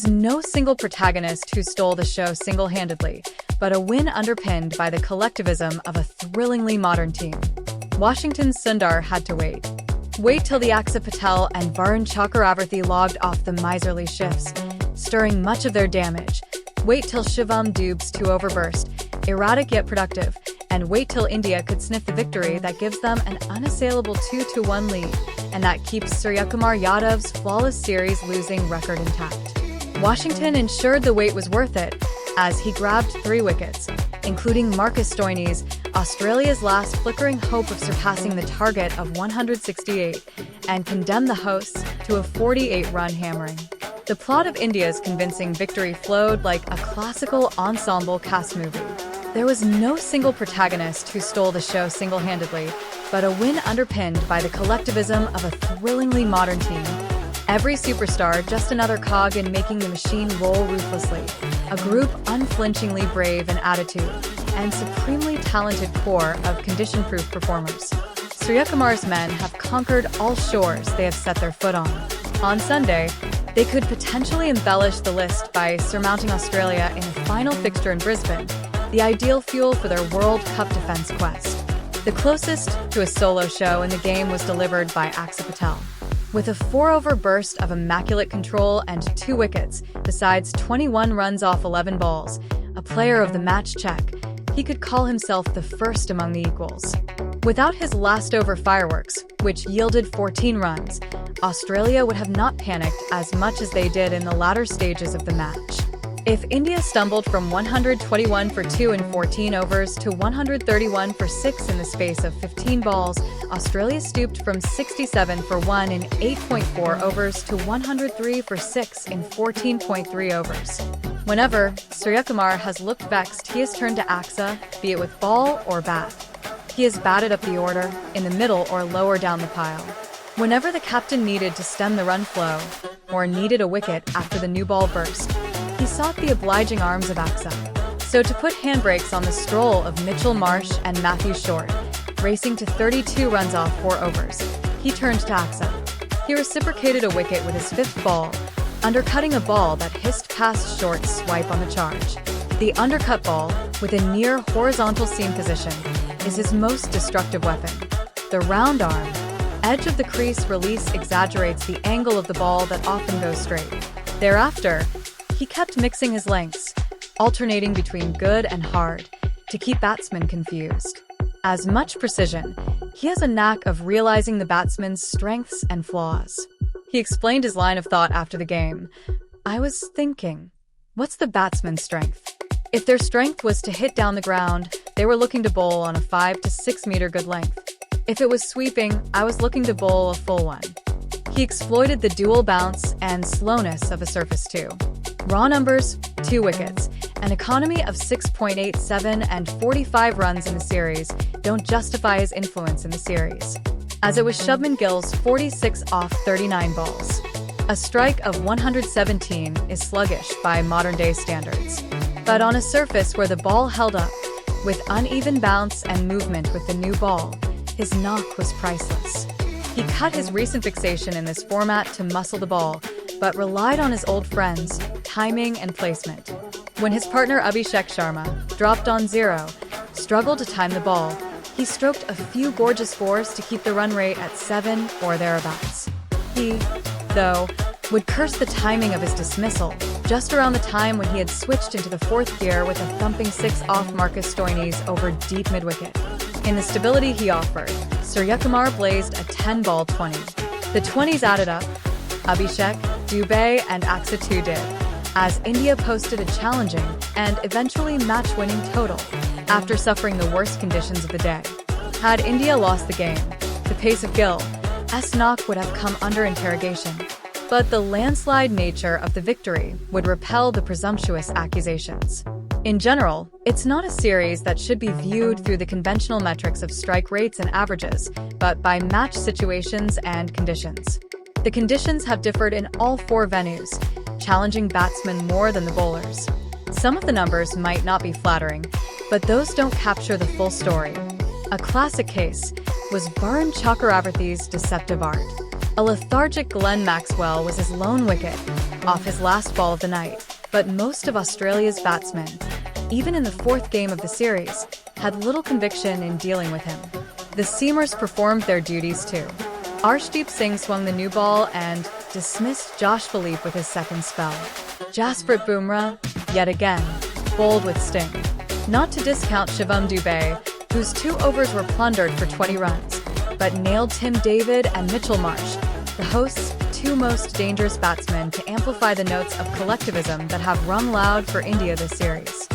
was no single protagonist who stole the show single-handedly, but a win underpinned by the collectivism of a thrillingly modern team. Washington's Sundar had to wait. Wait till the Aksa Patel and Varun Chakravarti logged off the miserly shifts, stirring much of their damage. Wait till Shivam Dube's two-over burst, erratic yet productive, and wait till India could sniff the victory that gives them an unassailable 2-1 lead, and that keeps Suryakumar Yadav's flawless series-losing record intact. Washington ensured the wait was worth it, as he grabbed 3 wickets, including Marcus Stoinis, Australia's last flickering hope of surpassing the target of 168, and condemned the hosts to a 48-run hammering. The plot of India's convincing victory flowed like a classical ensemble cast movie. There was no single protagonist who stole the show single-handedly, but a win underpinned by the collectivism of a thrillingly modern team. Every superstar just another cog in making the machine roll ruthlessly, a group unflinchingly brave in attitude, and supremely talented core of condition-proof performers. Suryakumar's men have conquered all shores they have set their foot on. On Sunday, they could potentially embellish the list by surmounting Australia in a final fixture in Brisbane, the ideal fuel for their World Cup defense quest. The closest to a solo show in the game was delivered by Aksa Patel. With a 4-over burst of immaculate control and 2 wickets, besides 21 runs off 11 balls, a player of the match check, he could call himself the first among the equals. Without his last-over fireworks, which yielded 14 runs, Australia would have not panicked as much as they did in the latter stages of the match. If India stumbled from 121 for 2 in 14 overs to 131 for 6 in the space of 15 balls, Australia stooped from 67 for 1 in 8.4 overs to 103 for 6 in 14.3 overs. Whenever Suryakumar has looked vexed, he has turned to Aksa, be it with ball or bat. He has batted up the order, in the middle or lower down the pile. Whenever the captain needed to stem the run flow, or needed a wicket after the new ball burst, he sought the obliging arms of Aksa. So to put handbrakes on the stroll of Mitchell Marsh and Matthew Short, racing to 32 runs off 4 overs, he turned to Aksa. He reciprocated a wicket with his 5th ball, undercutting a ball that hissed past Short's swipe on the charge. The undercut ball, with a near horizontal seam position, is his most destructive weapon. The round arm, edge of the crease release exaggerates the angle of the ball that often goes straight. Thereafter, he kept mixing his lengths, alternating between good and hard, to keep batsmen confused. As much precision, he has a knack of realizing the batsman's strengths and flaws. He explained his line of thought after the game. "I was thinking, what's the batsman's strength? If their strength was to hit down the ground, they were looking to bowl on a 5 to 6 meter good length. If it was sweeping, I was looking to bowl a full one." He exploited the dual bounce and slowness of a surface too. Raw numbers, 2 wickets, an economy of 6.87 and 45 runs in the series don't justify his influence in the series, as it was Shubman Gill's 46 off 39 balls. A strike of 117 is sluggish by modern-day standards, but on a surface where the ball held up, with uneven bounce and movement with the new ball, his knock was priceless. He cut his recent fixation in this format to muscle the ball, but relied on his old friends, timing and placement. When his partner Abhishek Sharma dropped on 0, struggled to time the ball, he stroked a few gorgeous 4s to keep the run rate at 7 or thereabouts. He, though, would curse the timing of his dismissal, just around the time when he had switched into the 4th gear with a thumping 6 off Marcus Stoinis over deep mid-wicket. In the stability he offered, Suryakumar blazed a 10-ball 20. The 20s added up. Abhishek, Dubey, and Aksa too did, as India posted a challenging and eventually match-winning total after suffering the worst conditions of the day. Had India lost the game, the pace of Gill's knock would have come under interrogation. But the landslide nature of the victory would repel the presumptuous accusations. In general, it's not a series that should be viewed through the conventional metrics of strike rates and averages, but by match situations and conditions. The conditions have differed in all 4 venues, challenging batsmen more than the bowlers. Some of the numbers might not be flattering, but those don't capture the full story. A classic case was Varun Chakravarti's deceptive art. A lethargic Glenn Maxwell was his lone wicket, off his last ball of the night, but most of Australia's batsmen, even in the fourth game of the series, had little conviction in dealing with him. The seamers performed their duties too. Arshdeep Singh swung the new ball and dismissed Josh Philippe with his second spell. Jasprit Bumrah, yet again, bowled with sting. Not to discount Shivam Dubé, whose 2 overs were plundered for 20 runs, but nailed Tim David and Mitchell Marsh, the hosts' 2 most dangerous batsmen, to amplify the notes of collectivism that have rung loud for India this series.